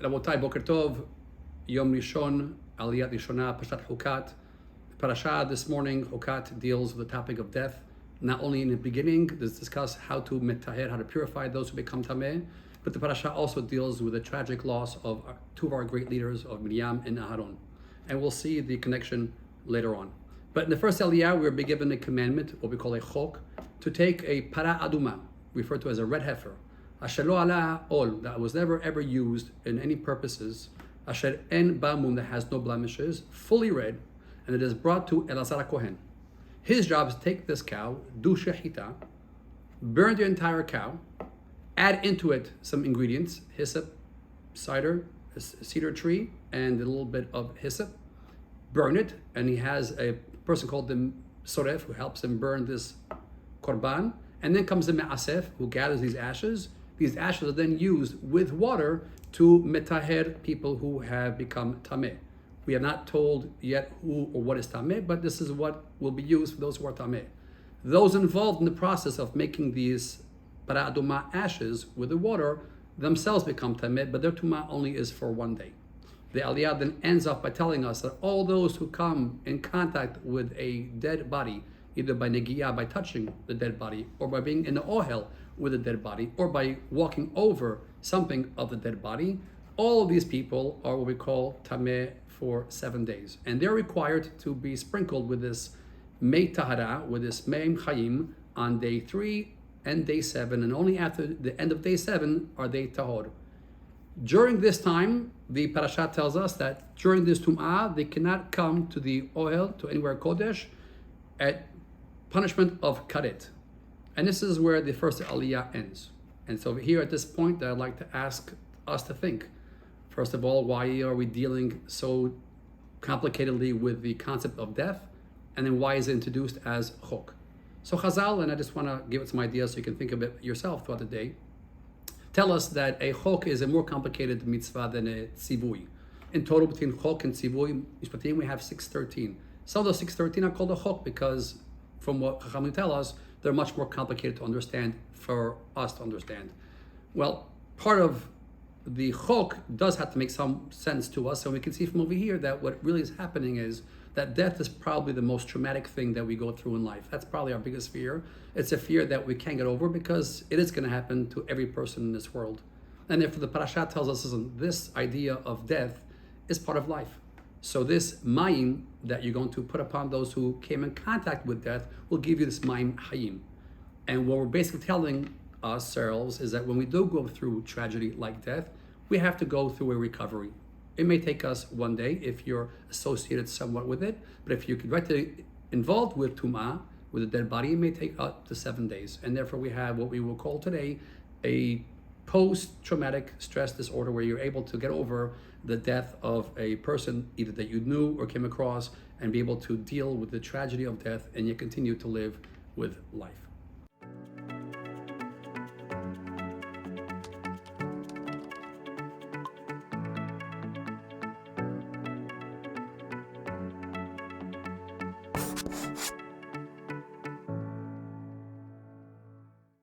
Rabotai, Boker Tov, Yom Rishon, Aliyat Rishonah, Pashat Chukat. The parasha this morning, Chukat, deals with the topic of death. Not only in the beginning, does discuss how to metaher, how to purify those who become tameh, but the parasha also deals with the tragic loss of two of our great leaders, of Miriam and Aharon. And we'll see the connection later on. But in the first Aliyah, we're being given a commandment, what we call a chok, to take a para aduma, referred to as a red heifer, asher lo ala ol, that was never ever used in any purposes, asher en bamum, that has no blemishes, fully red, and it is brought to Elazar Kohen. His job is to take this cow, do shechita, burn the entire cow, add into it some ingredients, hyssop, cider, a cedar tree, and a little bit of hyssop, burn it, and he has a person called the soref who helps him burn this korban, and then comes the me'asef who gathers these ashes. These ashes are then used with water to metaher people who have become tameh. We have not told yet who or what is tameh, but this is what will be used for those who are tameh. Those involved in the process of making these para aduma ashes with the water themselves become tameh, but their tumah only is for one day. The Aliyah then ends off by telling us that all those who come in contact with a dead body, either by negiyah, by touching the dead body, or by being in the ohel with a dead body, or by walking over something of the dead body, all of these people are what we call tameh for 7 days. And they're required to be sprinkled with this mei tahara, with this meim chayim, on day 3 and day 7, and only after the end of day 7 are they tahor. During this time, the parasha tells us that during this tum'ah, they cannot come to the ohel, to anywhere kodesh, at punishment of karet. And this is where the first aliyah ends. And so here at this point, I'd like to ask us to think. First of all, why are we dealing so complicatedly with the concept of death? And then why is it introduced as chok? So Chazal, and I just want to give it some ideas so you can think of it yourself throughout the day, tell us that a chok is a more complicated mitzvah than a tzivui. In total, between chok and tzivui, mishpatim, we have 613. Some of those 613 are called a chok because, from what Chachamim tell us, they're much more complicated to understand for us to understand. Well, part of the chok does have to make some sense to us, and we can see from over here that what really is happening is that death is probably the most traumatic thing that we go through in life. That's probably our biggest fear. It's a fear that we can't get over because it is going to happen to every person in this world. And therefore the parasha tells us, listen, this idea of death is part of life. So this mayim that you're going to put upon those who came in contact with death will give you this mayim hayim. And what we're basically telling ourselves is that when we do go through tragedy like death, we have to go through a recovery. It may take us one day if you're associated somewhat with it, but if you're directly involved with tum'ah, with a dead body, it may take up to 7 days. And therefore we have what we will call today a post-traumatic stress disorder, where you're able to get over the death of a person either that you knew or came across and be able to deal with the tragedy of death, and you continue to live with life.